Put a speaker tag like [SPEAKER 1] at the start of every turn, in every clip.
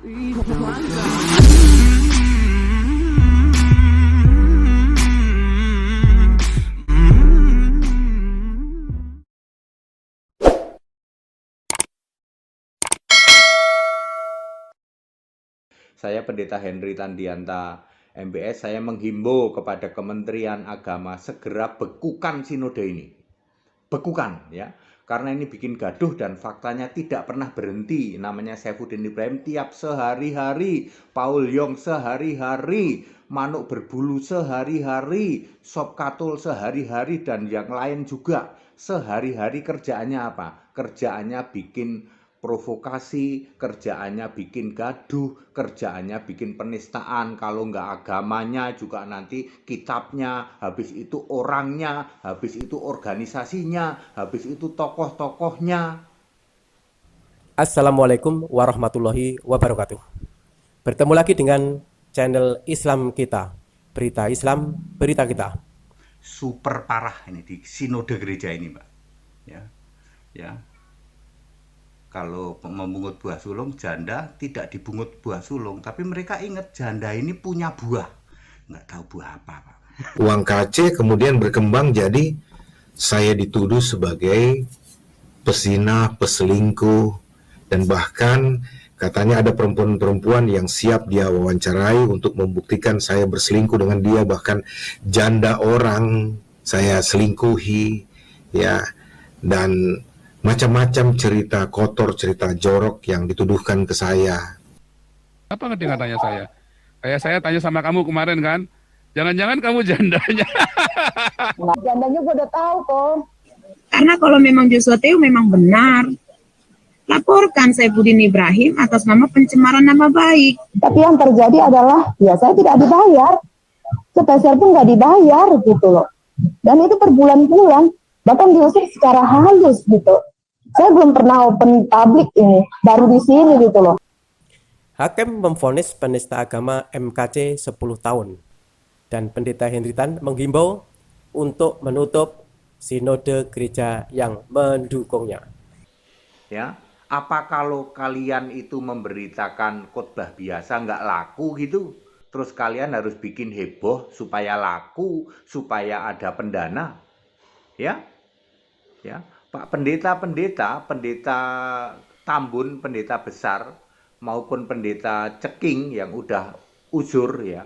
[SPEAKER 1] Saya Pendeta Henry Tandianta, MBS, saya menghimbau kepada Kementerian Agama segera bekukan sinode ini. Bekukan ya. Karena ini bikin gaduh dan faktanya tidak pernah berhenti. Namanya Saifuddin Ibrahim tiap sehari-hari, Paul Yong sehari-hari, Manuk Berbulu sehari-hari, Sop Katul sehari-hari, dan yang lain juga. Sehari-hari kerjaannya apa? Kerjaannya bikin provokasi, kerjaannya bikin gaduh, kerjaannya bikin penistaan. Kalau nggak agamanya juga nanti kitabnya, habis itu orangnya, habis itu organisasinya, habis itu tokoh-tokohnya.
[SPEAKER 2] Assalamualaikum warahmatullahi wabarakatuh. Bertemu lagi dengan channel Islam Kita, berita Islam, berita kita.
[SPEAKER 1] Super parah ini di sinode gereja ini, Mbak. Ya. Kalau memungut buah sulung, janda tidak dibungut buah sulung. Tapi mereka ingat janda ini punya buah. Nggak tahu buah apa, Pak.
[SPEAKER 3] Uang KC kemudian berkembang jadi saya dituduh sebagai perzina, peselingkuh, dan bahkan katanya ada perempuan-perempuan yang siap dia wawancarai untuk membuktikan saya berselingkuh dengan dia, bahkan janda orang saya selingkuhi, ya, dan macam-macam cerita kotor, cerita jorok yang dituduhkan ke saya.
[SPEAKER 4] Apa dengan tanya saya? Kayak saya tanya sama kamu kemarin kan, jangan-jangan kamu jandanya.
[SPEAKER 5] Nah, jandanya gue udah tahu kok.
[SPEAKER 6] Karena kalau memang Joshua Teu memang benar, laporkan Saifuddin Ibrahim atas nama pencemaran nama baik.
[SPEAKER 5] Tapi yang terjadi adalah, ya saya tidak dibayar. Sepeser pun nggak dibayar gitu loh. Dan itu berbulan-bulan, bahkan diusir secara halus gitu. Saya belum pernah open public ini, baru di sini gitu loh.
[SPEAKER 2] Hakim memvonis penista agama MKC 10 tahun. Dan Pendeta Henry Tan menghimbau untuk menutup sinode gereja yang mendukungnya.
[SPEAKER 1] Ya, apa kalau kalian itu memberitakan khotbah biasa nggak laku gitu? Terus kalian harus bikin heboh supaya laku, supaya ada pendana. Ya, Pak pendeta Tambun, pendeta besar, maupun pendeta Ceking yang udah uzur ya.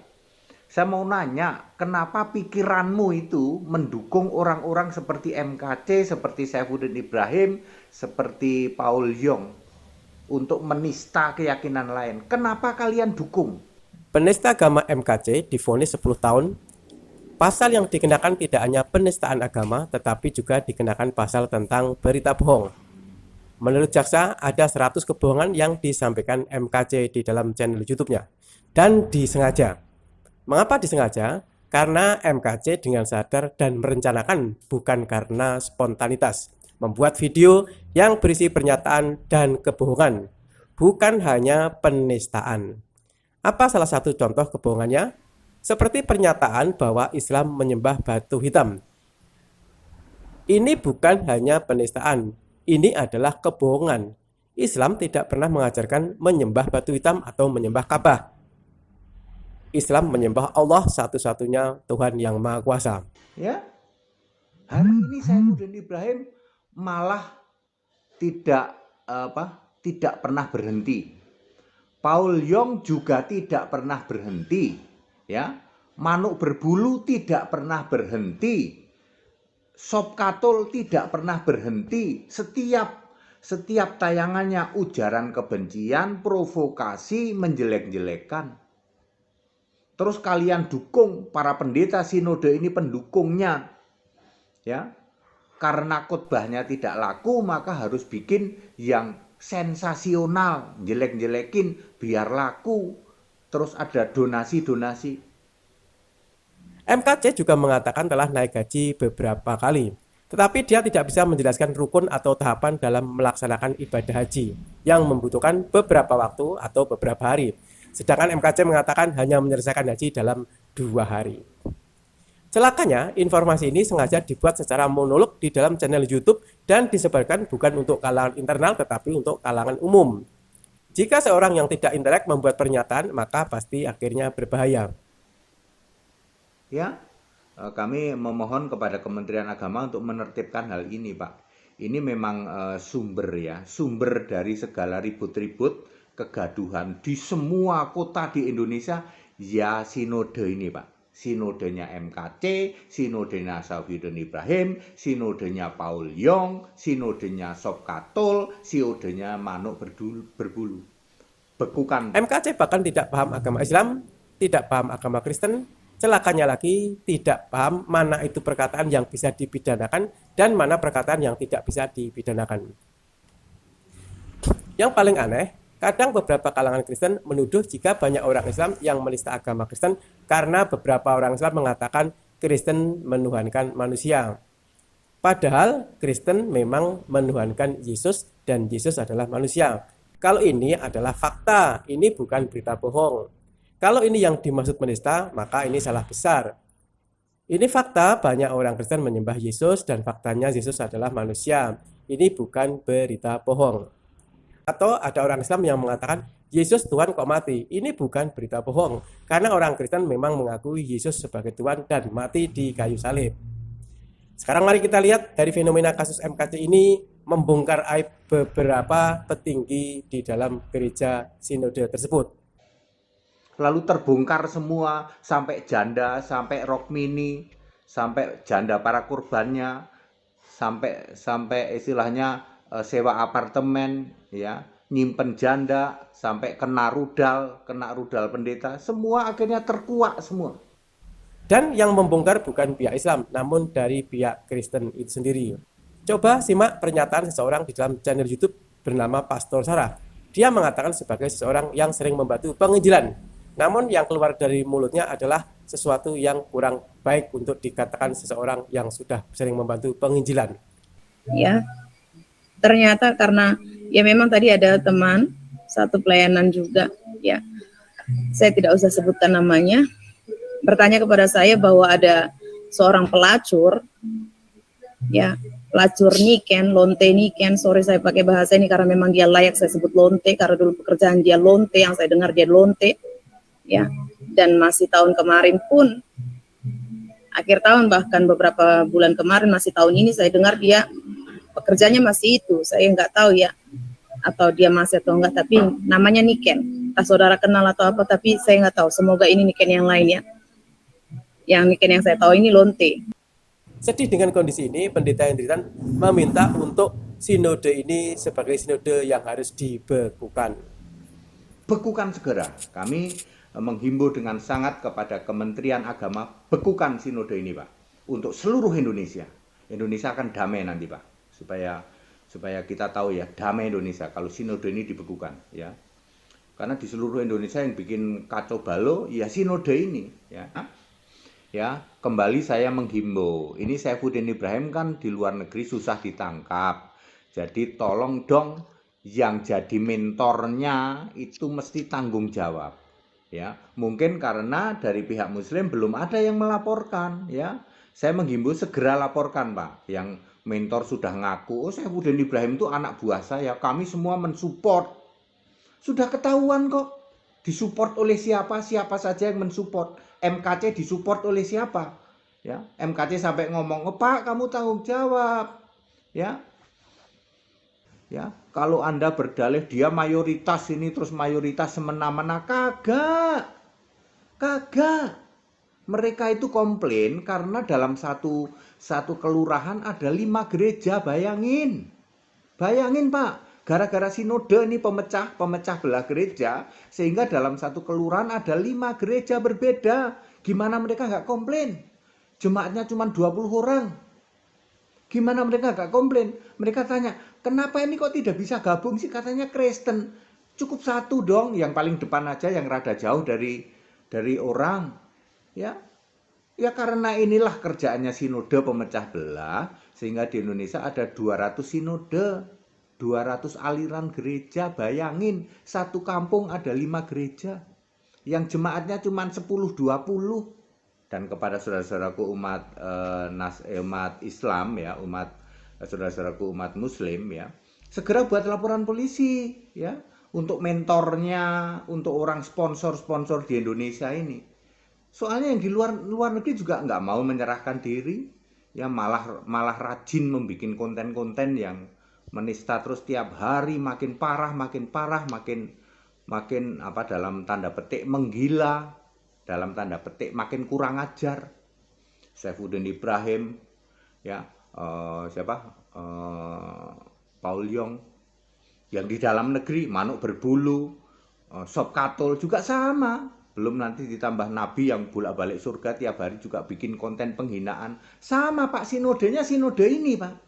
[SPEAKER 1] Saya mau nanya, kenapa pikiranmu itu mendukung orang-orang seperti MKC, seperti Saifuddin Ibrahim, seperti Paul Yong untuk menista keyakinan lain? Kenapa kalian dukung?
[SPEAKER 2] Penista agama MKC divonis 10 tahun. Pasal yang dikenakan tidak hanya penistaan agama, tetapi juga dikenakan pasal tentang berita bohong. Menurut jaksa, ada 100 kebohongan yang disampaikan MKC di dalam channel YouTube-nya. Dan disengaja. Mengapa disengaja? Karena MKC dengan sadar dan merencanakan, bukan karena spontanitas. Membuat video yang berisi pernyataan dan kebohongan, bukan hanya penistaan. Apa salah satu contoh kebohongannya? Seperti pernyataan bahwa Islam menyembah batu hitam. Ini bukan hanya penistaan, ini adalah kebohongan. Islam tidak pernah mengajarkan menyembah batu hitam atau menyembah Ka'bah. Islam menyembah Allah satu-satunya Tuhan yang Maha Kuasa.
[SPEAKER 1] Ya, hari ini Saifuddin Ibrahim malah tidak pernah berhenti. Paul Yong juga tidak pernah berhenti. Ya, Manuk Berbulu tidak pernah berhenti. Sop Katul tidak pernah berhenti. Setiap tayangannya ujaran kebencian, provokasi, menjelek-jelekan. Terus kalian dukung, para pendeta sinode ini pendukungnya. Ya. Karena khotbahnya tidak laku, maka harus bikin yang sensasional, jelek-jelekin biar laku. Terus ada donasi-donasi.
[SPEAKER 2] MKC juga mengatakan telah naik gaji beberapa kali. Tetapi dia tidak bisa menjelaskan rukun atau tahapan dalam melaksanakan ibadah haji yang membutuhkan beberapa waktu atau beberapa hari. Sedangkan MKC mengatakan hanya menyelesaikan haji dalam 2 hari. Celakanya, informasi ini sengaja dibuat secara monolog di dalam channel YouTube dan disebarkan bukan untuk kalangan internal tetapi untuk kalangan umum. Jika seorang yang tidak intelek membuat pernyataan, maka pasti akhirnya berbahaya.
[SPEAKER 1] Ya, kami memohon kepada Kementerian Agama untuk menertibkan hal ini, Pak. Ini memang sumber dari segala ribut-ribut, kegaduhan di semua kota di Indonesia, ya sinode ini, Pak. Sinodenya MKC, sinodenya Syafruddin Ibrahim, sinodenya Paul Yong, sinodenya Sob Katul, sinodenya Manuk Berbulu. Bekukan.
[SPEAKER 2] MKC bahkan tidak paham agama Islam, tidak paham agama Kristen, celakanya lagi tidak paham mana itu perkataan yang bisa dipidanakan dan mana perkataan yang tidak bisa dipidanakan. Yang paling aneh, kadang beberapa kalangan Kristen menuduh jika banyak orang Islam yang menista agama Kristen karena beberapa orang Islam mengatakan Kristen menuhankan manusia. Padahal Kristen memang menuhankan Yesus dan Yesus adalah manusia. Kalau ini adalah fakta, ini bukan berita bohong. Kalau ini yang dimaksud menista, maka ini salah besar. Ini fakta, banyak orang Kristen menyembah Yesus dan faktanya Yesus adalah manusia. Ini bukan berita bohong. Atau ada orang Islam yang mengatakan Yesus Tuhan kok mati. Ini bukan berita bohong, karena orang Kristen memang mengakui Yesus sebagai Tuhan dan mati di kayu salib. Sekarang mari kita lihat dari fenomena kasus MKC ini membongkar aib beberapa petinggi di dalam gereja sinode tersebut.
[SPEAKER 1] Lalu terbongkar semua, sampai janda, sampai rok mini, sampai janda para kurbannya, sampai istilahnya sewa apartemen, ya, nyimpen janda, sampai kena rudal pendeta, semua akhirnya terkuak semua.
[SPEAKER 2] Dan yang membongkar bukan pihak Islam, namun dari pihak Kristen itu sendiri. Coba simak pernyataan seseorang di dalam channel YouTube bernama Pastor Sarah. Dia mengatakan sebagai seseorang yang sering membantu penginjilan. Namun yang keluar dari mulutnya adalah sesuatu yang kurang baik untuk dikatakan seseorang yang sudah sering membantu penginjilan.
[SPEAKER 6] Ya, ternyata karena ya memang tadi ada teman satu pelayanan juga, ya, saya tidak usah sebutkan namanya, bertanya kepada saya bahwa ada seorang pelacur, ya, pelacur niken, lonte niken, sorry saya pakai bahasa ini karena memang dia layak saya sebut lonte, karena dulu pekerjaan dia lonte, yang saya dengar dia lonte, ya, dan masih tahun kemarin pun, akhir tahun bahkan beberapa bulan kemarin, masih tahun ini saya dengar dia pekerjaannya masih itu, saya nggak tahu ya, atau dia masih atau enggak, tapi namanya niken, entah saudara kenal atau apa, tapi saya nggak tahu, semoga ini niken yang lain ya, yang niken yang saya tahu ini lonte.
[SPEAKER 2] Sedih dengan kondisi ini, Pendeta Hendritan meminta untuk sinode ini sebagai sinode yang harus dibekukan.
[SPEAKER 1] Bekukan segera. Kami menghimbau dengan sangat kepada Kementerian Agama, bekukan sinode ini, Pak, untuk seluruh Indonesia. Indonesia akan damai nanti, Pak, supaya kita tahu ya, damai Indonesia kalau sinode ini dibekukan, ya. Karena di seluruh Indonesia yang bikin kacau balau ya sinode ini, ya. Ya, kembali saya menghimbau. Ini Syafruddin Ibrahim kan di luar negeri susah ditangkap. Jadi tolong dong yang jadi mentornya itu mesti tanggung jawab. Ya, mungkin karena dari pihak Muslim belum ada yang melaporkan, ya. Saya menghimbau segera laporkan, Pak. Yang mentor sudah ngaku, oh Syafruddin Ibrahim itu anak buah saya, kami semua mensupport. Sudah ketahuan kok. Disupport oleh siapa saja yang mensupport. MKC disupport oleh siapa? Ya, MKC sampai ngomong, "Oh, Pak, kamu tanggung jawab." Ya. Ya, kalau Anda berdalih dia mayoritas ini terus mayoritas semena-mena, kagak. Mereka itu komplain karena dalam satu kelurahan ada 5 gereja, bayangin. Bayangin, Pak. Gara-gara sinode ini pemecah belah gereja, sehingga dalam satu kelurahan ada 5 gereja berbeda. Gimana mereka nggak komplain? Jemaatnya cuma 20 orang. Gimana mereka nggak komplain? Mereka tanya, kenapa ini kok tidak bisa gabung sih? Katanya Kristen. Cukup satu dong, yang paling depan aja, yang rada jauh dari orang. Ya, karena inilah kerjaannya sinode pemecah belah, sehingga di Indonesia ada 200 sinode. 200 aliran gereja, bayangin satu kampung ada 5 gereja yang jemaatnya cuma 10-20. Dan kepada saudara-saudaraku umat Islam, ya, saudara-saudaraku umat Muslim, ya, segera buat laporan polisi, ya, untuk mentornya, untuk orang sponsor-sponsor di Indonesia ini. Soalnya yang di luar negeri juga nggak mau menyerahkan diri, ya malah rajin membuat konten-konten yang menista terus tiap hari, makin parah, makin apa, dalam tanda petik menggila, dalam tanda petik makin kurang ajar. Saifuddin Ibrahim, ya Paul Yong, yang di dalam negeri Manuk Berbulu, Sob Katul juga sama. Belum nanti ditambah Nabi yang bolak-balik surga tiap hari juga bikin konten penghinaan. Sama Pak, sinodenya sinode ini Pak.